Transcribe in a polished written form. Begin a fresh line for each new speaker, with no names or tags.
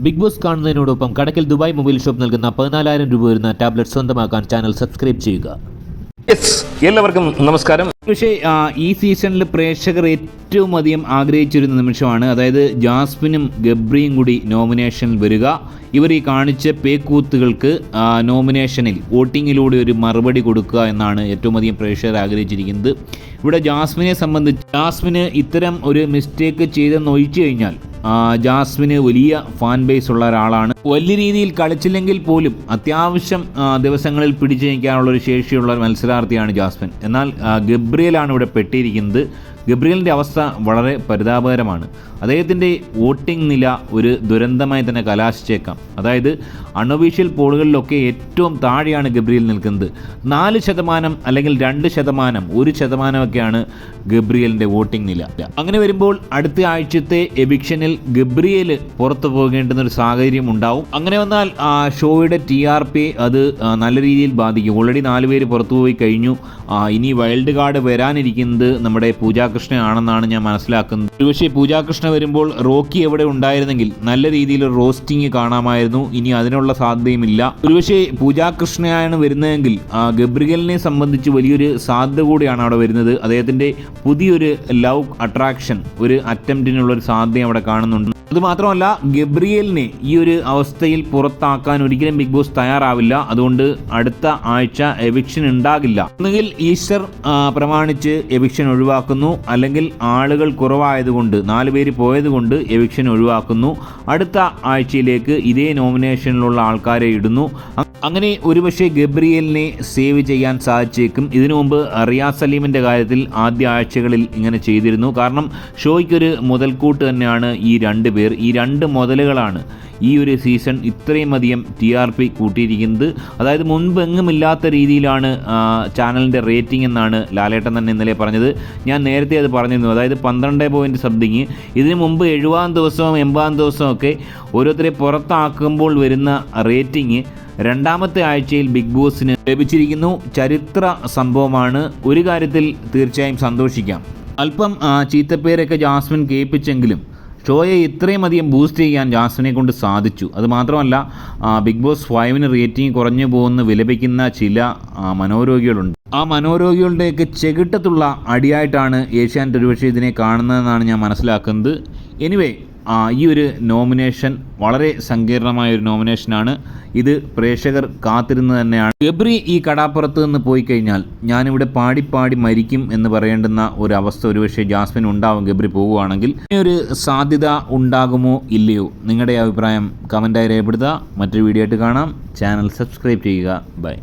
Big boss കാണുന്നതിനോടൊപ്പം കടക്കൽ Dubai mobile shop നൽകുന്ന 14,000 രൂപ വരുന്ന ടാബ്ലറ്റ് സ്വന്തമാക്കാൻ ചാനൽ സബ്സ്ക്രൈബ് ചെയ്യുക.
എല്ലാവർക്കും നമസ്കാരം.
പക്ഷേ ഈ സീസണിൽ പ്രേക്ഷകർ ഏറ്റവും അധികം ആഗ്രഹിച്ചിരുന്ന നിമിഷമാണ്, അതായത് ജാസ്മിനും ഗബ്രിയും കൂടി നോമിനേഷനിൽ വരിക. ഇവർ ഈ കാണിച്ച പേക്കൂത്തുകൾക്ക് നോമിനേഷനിൽ വോട്ടിങ്ങിലൂടെ ഒരു മറുപടി കൊടുക്കുക എന്നാണ് ഏറ്റവും അധികം പ്രേക്ഷകർ ആഗ്രഹിച്ചിരിക്കുന്നത്. ഇവിടെ ജാസ്മിനെ സംബന്ധിച്ച് ജാസ്മിന് ഇത്തരം ഒരു മിസ്റ്റേക്ക് ചെയ്തെന്ന് ഒഴിച്ചു കഴിഞ്ഞാൽ ജാസ്മിന് വലിയ ഫാൻ ബേസ് ഉള്ള ഒരാളാണ്. വലിയ രീതിയിൽ കളിച്ചില്ലെങ്കിൽ പോലും അത്യാവശ്യം ദിവസങ്ങളിൽ പിടിച്ചു നിൽക്കാനുള്ളൊരു ശേഷിയുള്ള ഒരു മത്സരാർത്ഥിയാണ് ജാസ്മിൻ. എന്നാൽ ഗബ്രിയലാണ് ഇവിടെ പെട്ടിരിക്കുന്നത്. ഗബ്രിയലിൻ്റെ അവസ്ഥ വളരെ പരിതാപകരമാണ്. അദ്ദേഹത്തിൻ്റെ വോട്ടിംഗ് നില ഒരു ദുരന്തമായി തന്നെ കലാശിച്ചേക്കാം. അതായത് അൺഒഫീഷ്യൽ പോളുകളിലൊക്കെ ഏറ്റവും താഴെയാണ് ഗബ്രിയൽ നിൽക്കുന്നത്. 4% അല്ലെങ്കിൽ 2%, 1%ഒക്കെയാണ് ഗബ്രിയലിൻ്റെ വോട്ടിംഗ് നില. അങ്ങനെ വരുമ്പോൾ അടുത്ത ആഴ്ചത്തെ എവിക്ഷനിൽ ഗബ്രിയൽ പുറത്തു പോകേണ്ടുന്ന ഒരു സാഹചര്യം ഉണ്ടാവും. അങ്ങനെ വന്നാൽ ഷോയുടെ TRP അത് നല്ല രീതിയിൽ ബാധിക്കും. ഓൾറെഡി 4 പേര് പുറത്തു പോയി കഴിഞ്ഞു. ഇനി വൈൽഡ് കാർഡ് വരാനിരിക്കുന്നത് നമ്മുടെ പൂജാകൃഷ്ണ ആണെന്നാണ് ഞാൻ മനസ്സിലാക്കുന്നത്. ഒരുപക്ഷെ പൂജാകൃഷ്ണ വരുമ്പോൾ റോക്കി എവിടെ ഉണ്ടായിരുന്നെങ്കിൽ നല്ല രീതിയിൽ റോസ്റ്റിംഗ് കാണാമായിരുന്നു. ഇനി അതിനുള്ള സാധ്യതയുമില്ല. ഒരുപക്ഷെ പൂജാകൃഷ്ണയാണ് വരുന്നതെങ്കിൽ ഗബ്രിയലിനെ സംബന്ധിച്ച് വലിയൊരു സാധ്യത കൂടിയാണ് അവിടെ വരുന്നത്. അദ്ദേഹത്തിൻ്റെ പുതിയൊരു ലവ് അട്രാക്ഷൻ, ഒരു അറ്റംപ്റ്റിനുള്ളൊരു സാധ്യത അവിടെ കാണുന്നുണ്ട്. അതുമാത്രമല്ല, ഗബ്രിയലിനെ ഈ ഒരു അവസ്ഥയിൽ പുറത്താക്കാൻ ഒരിക്കലും ബിഗ് ബോസ് തയ്യാറാവില്ല. അതുകൊണ്ട് അടുത്ത ആഴ്ച എവിക്ഷൻ ഉണ്ടാകില്ല. ഒന്നുകിൽ ഈസ്റ്റർ പ്രമാണിച്ച് എവിക്ഷൻ ഒഴിവാക്കുന്നു, അല്ലെങ്കിൽ ആളുകൾ കുറവായതുകൊണ്ട് 4 പേര് പോയതുകൊണ്ട് എവിക്ഷൻ ഒഴിവാക്കുന്നു. അടുത്ത ആഴ്ചയിലേക്ക് ഇതേ നോമിനേഷനിലുള്ള ആൾക്കാരെ ഇടുന്നു. അങ്ങനെ ഒരുപക്ഷെ ഗബ്രിയലിനെ സേവ് ചെയ്യാൻ സാധിച്ചേക്കും. ഇതിനു മുമ്പ് റിയാസ് സലീമിൻ്റെ കാര്യത്തിൽ ആദ്യ ആഴ്ചകളിൽ ഇങ്ങനെ ചെയ്തിരുന്നു. കാരണം ഷോയ്ക്കൊരു മുതൽക്കൂട്ട് തന്നെയാണ് ഈ 2 പേർ. ഈ 2 മുതലുകളാണ് ഈ ഒരു സീസൺ ഇത്രയും അധികം TRP കൂട്ടിയിരിക്കുന്നത്. അതായത് മുൻപെങ്ങുമില്ലാത്ത രീതിയിലാണ് ചാനലിൻ്റെ റേറ്റിംഗ് എന്നാണ് ലാലേട്ടൻ തന്നെ ഇന്നലെ പറഞ്ഞത്. ഞാൻ നേരത്തെ അത് പറഞ്ഞിരുന്നു. അതായത് 12 പോയിൻറ്റ് സംതിങ്. ഇതിനു മുമ്പ് 70 ദിവസവും 80 ദിവസമൊക്കെ ഓരോരുത്തരെ പുറത്താക്കുമ്പോൾ വരുന്ന റേറ്റിംഗ് രണ്ടാമത്തെ ആഴ്ചയിൽ ബിഗ് ബോസിന് ലഭിച്ചിരിക്കുന്നു. ചരിത്ര സംഭവമാണ്. ഒരു കാര്യത്തിൽ തീർച്ചയായും സന്തോഷിക്കാം. അല്പം ചീത്തപ്പേരൊക്കെ ജാസ്മിൻ കേൾപ്പിച്ചെങ്കിലും ഷോയെ ഇത്രയും അധികം ബൂസ്റ്റ് ചെയ്യാൻ ജാസ്മിനെ കൊണ്ട് സാധിച്ചു. അതുമാത്രമല്ല, ബിഗ് ബോസ് 5 റേറ്റിംഗ് കുറഞ്ഞു പോകുന്ന വിലപിക്കുന്ന ചില മനോരോഗികളുണ്ട്. ആ മനോരോഗികളുടെയൊക്കെ ചെകിട്ടത്തുള്ള അടിയായിട്ടാണ് ഏഷ്യാനെറ്റ് ഒരുപക്ഷെ ഇതിനെ കാണുന്നതെന്നാണ് ഞാൻ മനസ്സിലാക്കുന്നത്. എനിവേ, ഈ ഒരു നോമിനേഷൻ വളരെ സങ്കീർണമായൊരു നോമിനേഷനാണ്. ഇത് പ്രേക്ഷകർ കാത്തിരുന്ന് തന്നെയാണ്. ഗബ്രി ഈ കടാപ്പുറത്ത് നിന്ന് പോയി കഴിഞ്ഞാൽ ഞാനിവിടെ പാടി മരിക്കും എന്ന് പറയേണ്ടുന്ന ഒരവസ്ഥ ഒരുപക്ഷെ ജാസ്മിൻ ഉണ്ടാവും ഗബ്രി പോവുകയാണെങ്കിൽ. ഒരു സാധ്യത ഉണ്ടാകുമോ ഇല്ലയോ? നിങ്ങളുടെ അഭിപ്രായം കമൻറ്റായി രേഖപ്പെടുത്തുക. മറ്റൊരു വീഡിയോ ആയിട്ട് കാണാം. ചാനൽ സബ്സ്ക്രൈബ് ചെയ്യുക. ബൈ.